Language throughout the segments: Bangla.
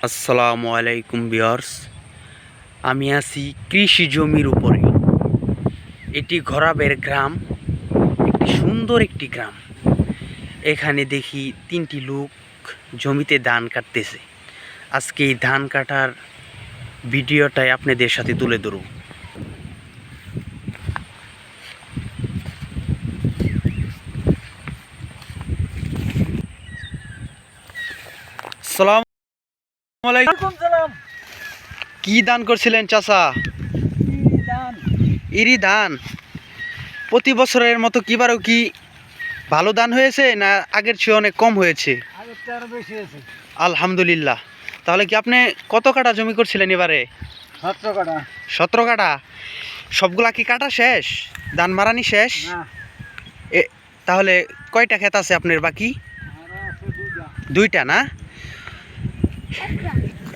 আসসালামু আলাইকুম ভিউয়ার্স, আমি আছি কৃষি জমির উপরে। এটি ঘোরাবের গ্রাম, একটি সুন্দর একটি গ্রাম। এখানে দেখি তিনটি লোক জমিতে ধান কাটতেছে। আজকে এই ধান কাটার ভিডিওটাই আপনাদের সাথে তুলে ধরব। আসসালামু আলাইকুম। কি ধান করছিলেন চাচা? ইরি ধান। প্রতি বছরের মতো কিবারও কি ভালো ধান হয়েছে না আগের চেয়ে অনেক কম হয়েছে? আলহামদুলিল্লাহ। তাহলে কি আপনি কত কাঠা জমি করছিলেন এবারে? 17 কাঠা। 17 কাঠা। সবগুলা কি কাটা শেষ? ধান মারানি শেষ? তাহলে কয়টা ক্ষেত আছে আপনার বাকি? দুইটা না?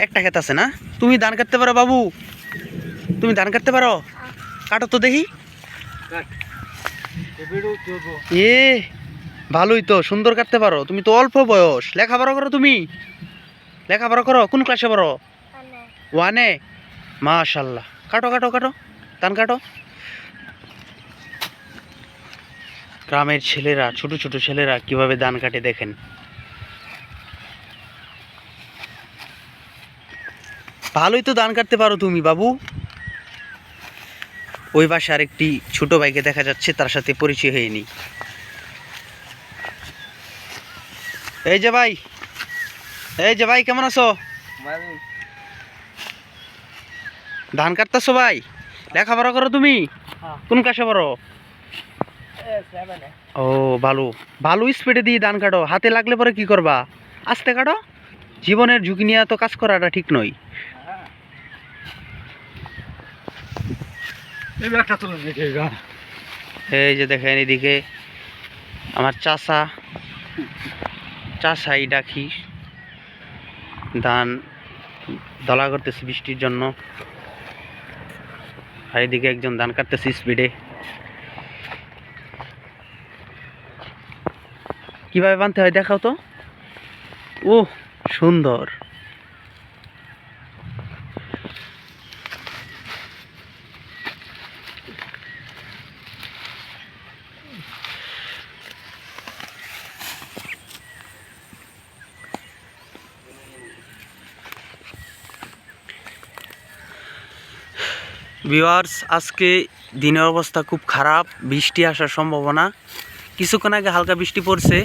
একটা ক্ষেত আছে না? তুমি ধান কাটতে পারো বাবু? তুমি ধান কাটতে পারো? কাটো তো দেখি। এ ভালোই তো, সুন্দর কাটতে পারো। তুমি তো অল্প বয়স, লেখাপড়া করো? তুমি লেখাপড়া করো? কোন ক্লাসে পড়ো? ওয়ানে। মাশাল্লাহ। কাটো কাটো কাটো, ধান কাটো। গ্রামের ছেলেরা, ছোট ছোট ছেলেরা কিভাবে ধান কাটে দেখেন। ভালোই তো ধান কাটতে পারো তুমি বাবু। ওই পাশে আরেকটি ছোট ভাইকে দেখা যাচ্ছে, তার সাথে পরিচয় হয়নি। এই যে ভাই, এই যে ভাই, কেমন আছো? ধান কাটতেছো ভাই? লেখাপড়া করো তুমি? কোন ক্লাসে পড়ো? ও ভালো। ভালো স্পিডে দিয়ে ধান কাটো। হাতে লাগলে পরে কি করবা? আস্তে কাটো। জীবনের ঝুঁকি নিয়ে তো কাজ করাটা ঠিক নয়। এই যে দেখেন, এদিকে আমার চাষাই ডাকি ধান দলা করতেছে বৃষ্টির জন্য। আর এদিকে একজন ধান কাটতেছে স্পিডে। কিভাবে বানতে হয় দেখাও তো। ও সুন্দর। ভিউয়ার্স, আজকে দিনের অবস্থা খুব খারাপ, বৃষ্টি আসার সম্ভাবনা। কিছুক্ষণ আগে হালকা বৃষ্টি পড়ছে,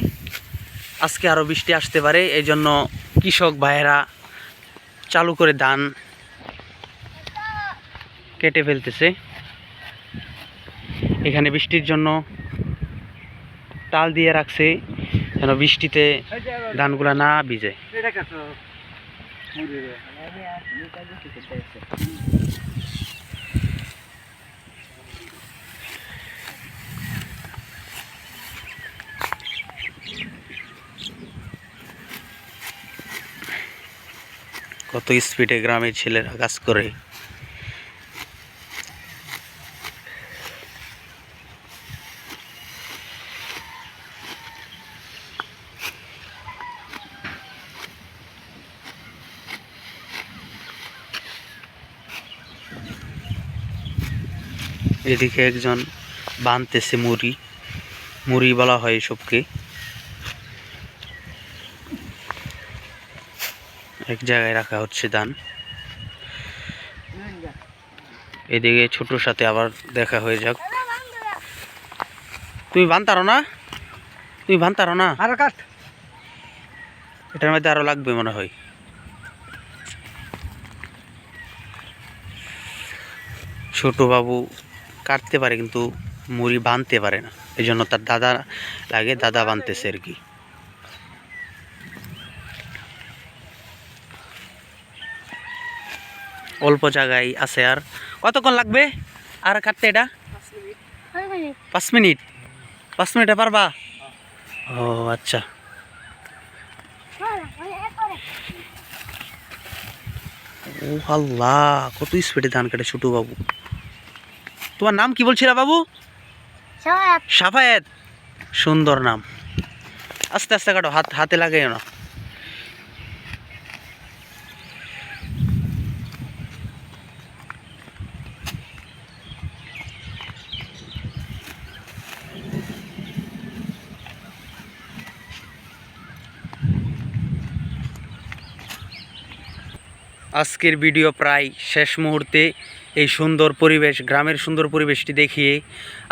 আজকে আরও বৃষ্টি আসতে পারে। এই জন্য কৃষক ভাইয়েরা চালু করে ধান কেটে ফেলতেছে। এখানে বৃষ্টির জন্য তাল দিয়ে রাখছে, যেন বৃষ্টিতে ধানগুলা না ভিজে। কত স্পিডে গ্রামের ছেলেরা কাজ করে। এদিকে একজন বানতেছে মুড়ি। মুড়ি বলা হয় এসবকে। এক জায়গায় রাখা হচ্ছে ধান। এদিকে ছোটোর সাথে আবার দেখা হয়ে যাক। তুমি বানতারো না? তুমি বানতারো না? এটার মধ্যে আরো লাগবে মনে হয়। ছোট বাবু কাটতে পারে কিন্তু মুড়ি বানতে পারে না, এই জন্য তার দাদা লাগে, দাদা বানতেছে আর কি। অল্প জায়গায় আছে। আর কতক্ষণ লাগবে আর কাটতে এটা? 5 মিনিট। 5 মিনিটে পারবা? ও আচ্ছা। ও আল্লাহ, কত স্পিডে ধান কাটে ছোট বাবু। তোমার নাম কি বলছিলা বাবু? সাফায়েত। সুন্দর নাম। আস্তে আস্তে কাটো, হাতে লাগাইও না। আজকের ভিডিও প্রায় শেষ মুহূর্তে। এই সুন্দর পরিবেশ, গ্রামের সুন্দর পরিবেশটি দেখিয়ে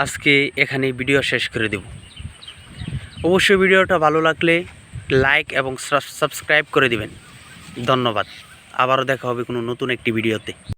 আজকে এখানে ভিডিও শেষ করে দেব। অবশ্যই ভিডিওটা ভালো লাগলে লাইক এবং সাবস্ক্রাইব করে দিবেন। ধন্যবাদ। আবারও দেখা হবে কোনো নতুন একটি ভিডিওতে।